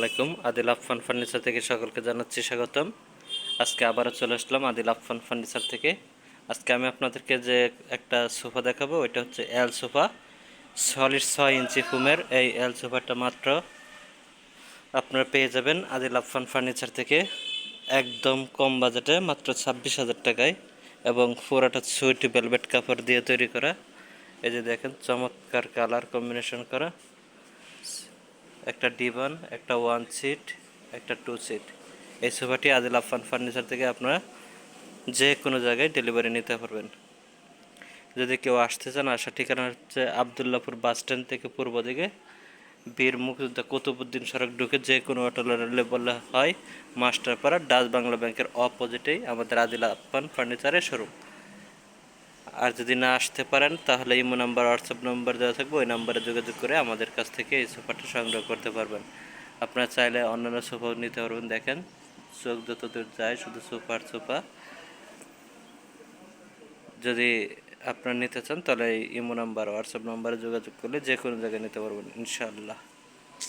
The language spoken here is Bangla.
আলাইকুম। আদিল আফফান ফার্নিচার থেকে সকলকে জানাচ্ছি স্বাগতম। আজকে আবারও চলে আসলাম আদিল আফফান ফার্নিচার থেকে। আজকে আমি আপনাদেরকে যে একটা সোফা দেখাবো, ওইটা হচ্ছে এল সোফা, সলিড 6 ইঞ্চি ফুমের। এই এল সোফাটা মাত্র আপনারা পেয়ে যাবেন আদিল আফফান ফার্নিচার থেকে একদম কম বাজেটে, মাত্র 26,000 টাকায়, এবং পুরাটা সুইট ভেলভেট কাপড় দিয়ে তৈরি করা। এই যে দেখেন, চমৎকার কালার কম্বিনেশন করা একটা ডিভান, একটা ওয়ান সিট, একটা টু সিট। এই সোফাটি আদিল আফফান ফার্নিচার থেকে আপনারা যে কোনো জায়গায় ডেলিভারি নিতে পারবেন। যদি কেউ আসতে চান, আসার ঠিকানা হচ্ছে আবদুল্লাপুর বাস স্ট্যান্ড থেকে পূর্ব দিকে বীর মুক্তিযোদ্ধা কুতুবুদ্দিন সড়ক ঢুকে যে কোনো অটো বললে হয় মাস্টারপাড়া ডাচ বাংলা ব্যাংকের অপোজিটেই আমাদের আদিল আফফান ফার্নিচারের শোরুম। আর যদি না আসতে পারেন, তাহলে ইমো নাম্বার, হোয়াটসঅ্যাপ নাম্বার দেওয়া থাকবে, ওই নাম্বারে যোগাযোগ করে আমাদের কাছ থেকে এই সোফাটা সংগ্রহ করতে পারবেন। আপনারা চাইলে অন্যান্য সোফাও নিতে পারবেন। দেখেন, চোখ যত দূর যায় শুধু সোফার সোফা। যদি আপনারা নিতে চান, তাহলে ইমো নাম্বার, হোয়াটসঅ্যাপ নাম্বারে যোগাযোগ করলে যে কোনো জায়গায় নিতে পারবেন ইনশাআল্লাহ।